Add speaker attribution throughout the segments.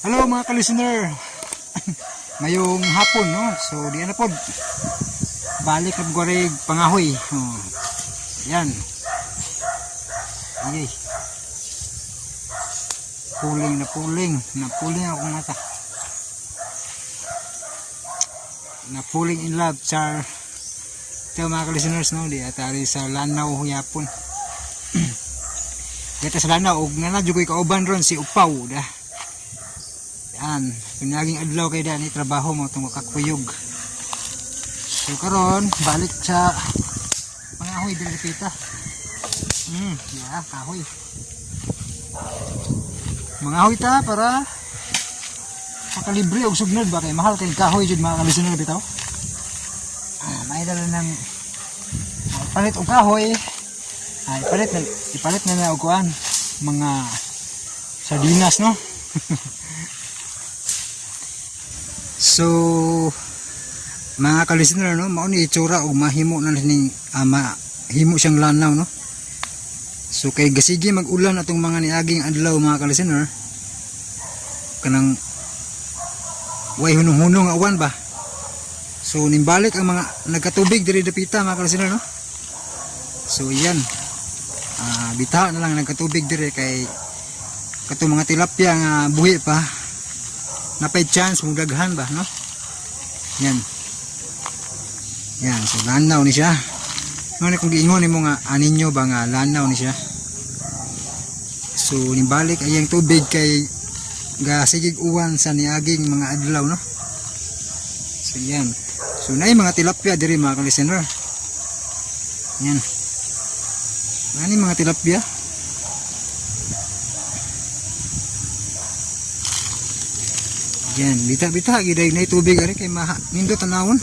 Speaker 1: Hello mga ka-listener. Ngayong hapon no. So di na pod. Balik na gurig pangahoy. Oh. Yan. Ayay. Napuling ako mata. Napuling in love char. Ito mga ka-listeners no, di atari sa lanaw yapon. Kita sa lanaw og nga na jugoy kauban ron si Upaw da. Yan, pinaging adlaw kay dani trabaho mo tong kakuyog. So karon balik sa pangahoy dili kita. Kahoy. Mangahoy ta para makalibre og sugnod ba kay mahal kay kahoy jud mga ka-listener bitaw. May dala ng palit og kahoy. Ay ipalit na og kuan mga sardinas no. So mga ka-listener no, mao ni itsura og mahimo na ni mahimo siyang lanaw no. So kay gasigi mag-ulan atong mga niaging adlaw mga ka-listener. Kanang way hunong-hunong nga uwan ba. So nimbalik ang mga nagkatubig diri dapita mga ka-listener no. So yan. Bitaha na lang nagkatubig diri kay katong mga tilapia nga buhi pa. Napay chance mong daghan ba no. Yan. Yan, so lanaw ni siya. Ano kung giingon nimo nga aninyo ba nga lanaw ni siya. So nimbalik ayang tubig kay gasigig uwan sa niaging mga adlaw no. So yan. So naay mga tilapia diri mga ka-listener. Yan. Nani mga tilapia? Yan, bita-bita giday na tubig ari kay nindot tanawon.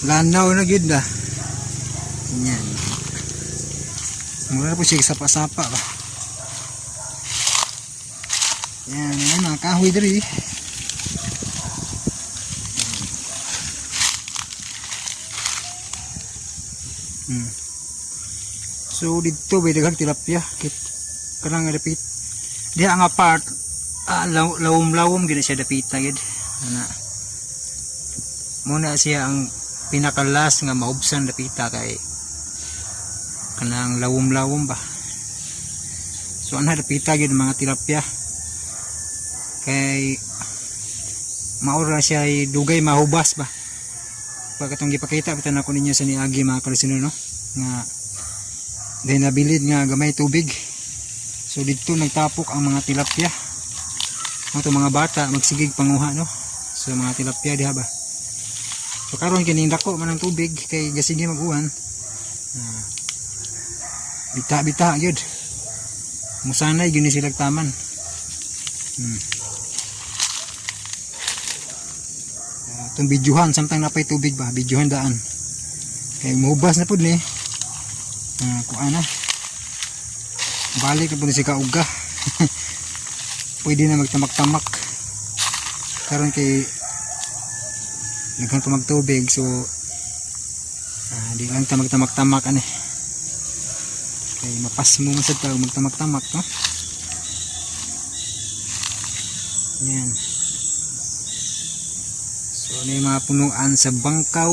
Speaker 1: Lanaw na gid da. Yan. Mura po siya sapa-sapa ba. Yan, ay mga kahoy diri. So dito bay daghang tilapia kit kanang repeat. Diha nga part lawom-lawom gid siya dapita gid. Ana. Muna siya ang pinakalas nga maubsan dapita kay kanang lawom-lawom ba. So ana dapita gid mga tilapia. Kay maura siya dugay mahubas ba. Pagkatong gipakita bitan ako ninyo sa niagi mga ka-listener no nga dahil nabilid nga gamay tubig. So dito nagtapok ang mga tilapia. Ito mga bata magsigig panguha no. So mga tilapia diha ba. So karon kining dako man ang tubig kay gasige mag-uwan. Bita-bita gyud. Musanay gyud ni sila taman. Itong bidyuhan samtang napay tubig ba, bidyuhan daan. Kay mahubas na pud ni. Kuan na. Balik na po si kauga. Pwede na magtamak-tamak. Karon kay naghan pa magtubig so di lang ta magtamak-tamak ani. Kay mapas mo man sad ta magtamak-tamak no. Yan. So ano yung mga punuan sa bangkaw.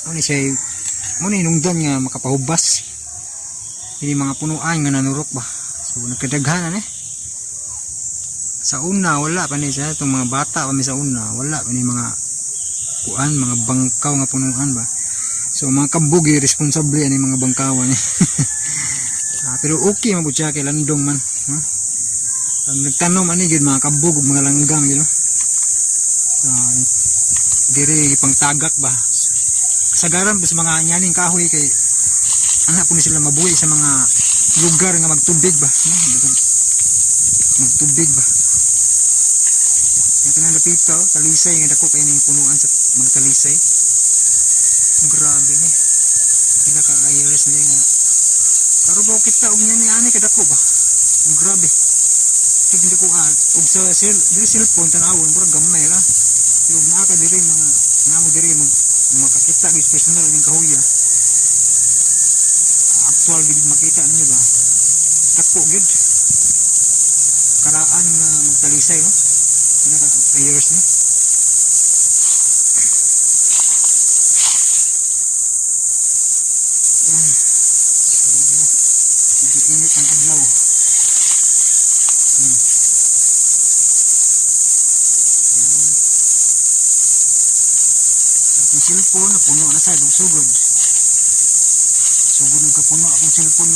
Speaker 1: Ano siya muna inungdan nga makapahubas. Hindi mga punuan nga nanurok ba. So nagkadaghanan sa una wala pa ni siya itong mga bata kami sa una wala pa ni mga kuan mga bangkaw nga punuan ba. So mga kabugi responsable ani mga bangkawan pero okay mabud siya kay landong man ang nagtanom ani gid mga kabug ug mga langgam gid no. Diri pang tagak ba kasagaran sa mga nyaning kahoy kay anak po ni sila mabuhi sa mga lugar nga magtubig ba no? Magtubig ba yung kanalapita talisay nga dako kay ning punuan sa magtalisay grabe ni sila ka-ayers niya nga pero ba kita og niya ni ani kadako ba grabe tignan ko og sa cellphone tanawon murag gamay ra pero naa ka diri mga namo diri makakita gid personal ning kahoy actual gid makita niyo ba tako gyud. Karaan nga magtalisay no. Sila ka years no. Yan. So, medyo init ang adlaw. Hmm. Yan. Akong cellphone, puno na sa sugod. Sugod ng kapuno akong cellphone